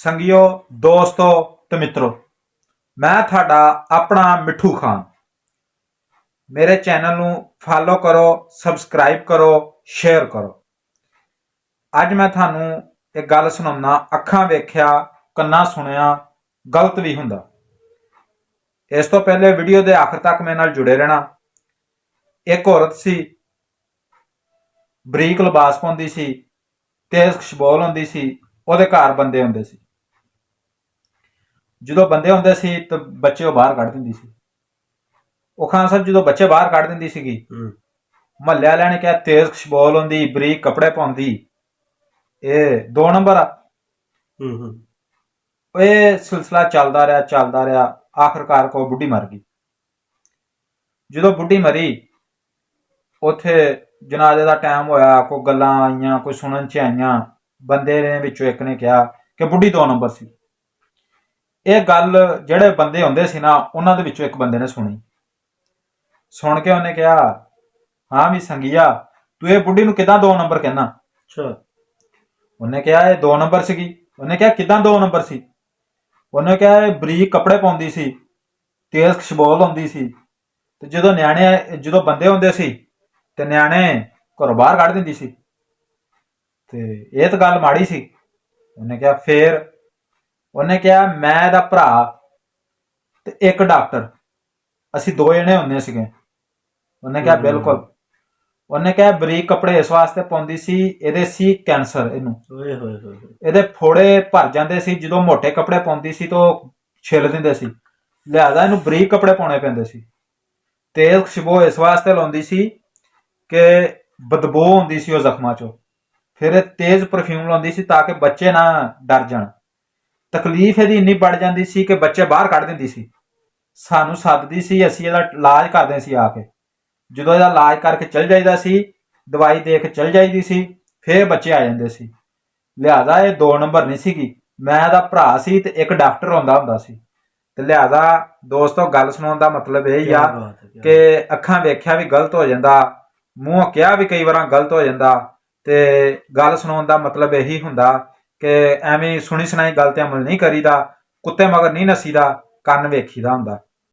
संगियो दोस्तों ते मित्रों, मैं थाडा अपना मिठू खान। मेरे चैनल नू फॉलो करो, सबसक्राइब करो, शेयर करो। अज मैं थानू एक गल सुनाना। अखां वेख्या कन्ना सुनिया गलत भी हुंदा। इस तो पहले वीडियो दे आखिर तक मेरे नाल जुड़े रहना। एक औरत सी, बरीक लिबास पाउंदी सी, तेज खुशबोल हुंदी सी। ਉਹਦੇ घर बंदे हुंदे सी। ਜਦੋਂ ਬੰਦੇ ਹੁੰਦੇ ਸੀ ਤਾਂ ਬੱਚੇ ਉਹ ਬਾਹਰ ਕੱਢ ਦਿੰਦੀ ਸੀ। ਉਹ ਖਾਨ ਸਾਹਿਬ ਜਦੋਂ ਬੱਚੇ ਬਾਹਰ ਕੱਢ ਦਿੰਦੀ ਸੀਗੀ, ਮਹੱਲੇ ਵਾਲਿਆਂ ਨੇ ਕਿਹਾ ਤੇਜ਼ ਖੁਸ਼ਬੋਲ ਹੁੰਦੀ, ਬਰੀਕ ਕੱਪੜੇ ਪਾਉਂਦੀ, ਇਹ 2 ਨੰਬਰ ਆ। ਇਹ ਸਿਲਸਿਲਾ ਚੱਲਦਾ ਰਿਹਾ। ਆਖਰਕਾਰ ਕੋ ਬੁੱਢੀ ਮਰ ਗਈ। ਜਦੋਂ ਬੁੱਢੀ ਮਰੀ, ਉੱਥੇ ਜਨਾਜ਼ੇ ਦਾ ਟਾਈਮ ਹੋਇਆ, ਕੋਈ ਗੱਲਾਂ ਆਈਆਂ, ਕੋਈ ਸੁਣਨ ਚ ਆਈਆਂ। ਬੰਦੇ ਨੇ ਵਿੱਚੋਂ ਇੱਕ ਨੇ ਕਿਹਾ ਕਿ ਬੁੱਢੀ 2 ਨੰਬਰ ਸੀ। ਇਹ ਗੱਲ ਜਿਹੜੇ ਬੰਦੇ ਹੁੰਦੇ ਸੀ ਨਾ, ਉਹਨਾਂ ਦੇ ਵਿੱਚੋਂ ਇੱਕ ਬੰਦੇ ਨੇ ਸੁਣ ਕੇ ਉਹਨੇ ਕਿਹਾ, ਹਾਂ ਵੀ ਸੰਗੀਆ, ਤੂੰ ਇਹ ਬੁੱਢੀ ਨੂੰ ਕਿੱਦਾਂ 2 ਨੰਬਰ ਕਹਿਣਾ? ਉਹਨੇ ਕਿਹਾ ਇਹ 2 ਨੰਬਰ ਸੀਗੀ। ਉਹਨੇ ਕਿਹਾ ਕਿੱਦਾਂ 2 ਨੰਬਰ ਸੀ? ਉਹਨੇ ਕਿਹਾ ਇਹ ਬਰੀਕ ਕੱਪੜੇ ਪਾਉਂਦੀ ਸੀ, ਤੇਜ਼ ਖੁਸ਼ਬੋਲ ਹੁੰਦੀ ਸੀ, ਤੇ ਜਦੋਂ ਬੰਦੇ ਹੁੰਦੇ ਸੀ ਤੇ ਨਿਆਣੇ ਘਰੋਂ ਬਾਹਰ ਕੱਢ ਦਿੰਦੀ ਸੀ, ਤੇ ਇਹ ਤਾਂ ਗੱਲ ਮਾੜੀ ਸੀ। ਉਹਨੇ ਕਿਹਾ ਫੇਰ? ਉਹਨੇ ਕਿਹਾ ਮੈਂ ਇਹਦਾ ਭਰਾ ਤੇ ਇੱਕ ਡਾਕਟਰ, ਅਸੀਂ 2 ਜਣੇ ਹੁੰਦੇ ਸੀਗੇ। ਉਹਨੇ ਕਿਹਾ ਬਿਲਕੁਲ। ਉਹਨੇ ਕਿਹਾ ਬਰੀਕ ਕੱਪੜੇ ਇਸ ਵਾਸਤੇ ਪਾਉਂਦੀ ਸੀ, ਇਹਦੇ ਸੀ ਕੈਂਸਰ। ਇਹਦੇ ਫੋੜੇ ਭਰ ਜਾਂਦੇ ਸੀ। ਜਦੋਂ ਮੋਟੇ ਕੱਪੜੇ ਪਾਉਂਦੀ ਸੀ ਤਾਂ ਛਿੱਲ ਦਿੰਦੇ ਸੀ, ਲਿਹਾਜ਼ਾ ਇਹਨੂੰ ਬਰੀਕ ਕੱਪੜੇ ਪਾਉਣੇ ਪੈਂਦੇ ਸੀ। ਤੇਜ਼ ਖੁਸ਼ਬੂ ਇਸ ਵਾਸਤੇ ਲਾਉਂਦੀ ਸੀ ਕਿ ਬਦਬੂ ਹੁੰਦੀ ਸੀ ਉਹ ਜ਼ਖਮਾਂ ਚੋਂ। ਫਿਰ ਇਹ ਤੇਜ਼ ਪਰਫਿਊਮ ਲਾਉਂਦੀ ਸੀ ਤਾਂ ਕਿ ਬੱਚੇ ਨਾ ਡਰ ਜਾਣ। ਤਕਲੀਫ ਇਹਦੀ ਇੰਨੀ ਵੱਧ ਜਾਂਦੀ ਸੀ ਕਿ ਬੱਚੇ ਬਾਹਰ ਕੱਢ ਦਿੰਦੀ ਸੀ। ਸਾਨੂੰ ਸੱਦਦੀ ਸੀ, ਅਸੀਂ ਇਹਦਾ ਇਲਾਜ ਕਰਦੇ ਸੀ ਆ ਕੇ। ਜਦੋਂ ਇਹਦਾ ਇਲਾਜ ਕਰਕੇ ਚਲ ਜਾਈਦਾ ਸੀ, ਦਵਾਈ ਦੇ ਕੇ ਚਲ ਜਾਈਦੀ ਸੀ, ਫਿਰ ਬੱਚੇ ਆ ਜਾਂਦੇ ਸੀ। ਲਿਹਾਜ਼ਾ ਇਹ 2 ਨੰਬਰ ਨਹੀਂ ਸੀਗੀ। ਮੈਂ ਇਹਦਾ ਭਰਾ ਸੀ ਤੇ ਇੱਕ ਡਾਕਟਰ ਹੁੰਦਾ ਸੀ। ਤੇ ਲਿਹਾਜ਼ਾ ਦੋਸਤੋ, ਗੱਲ ਸੁਣਾਉਣ ਦਾ ਮਤਲਬ ਇਹ ਹੀ ਆ ਕਿ ਅੱਖਾਂ ਵੇਖਿਆ ਵੀ ਗਲਤ ਹੋ ਜਾਂਦਾ, ਮੂੰਹ ਕਿਹਾ ਵੀ ਕਈ ਵਾਰਾਂ ਗਲਤ ਹੋ ਜਾਂਦਾ। ਤੇ ਗੱਲ ਸੁਣਾਉਣ ਦਾ ਮਤਲਬ ਇਹੀ ਹੁੰਦਾ ਕਿ ਐਵੇਂ ਸੁਣੀ ਸੁਣਾਈ ਗੱਲ ਤੇ ਅਮਲ ਨਹੀਂ ਕਰੀਦਾ, ਕੁੱਤੇ ਮਗਰ ਨਹੀਂ ਨੱਸੀਦਾ, ਕੰਨ ਵੇਖੀਦਾ ਹੁੰਦਾ।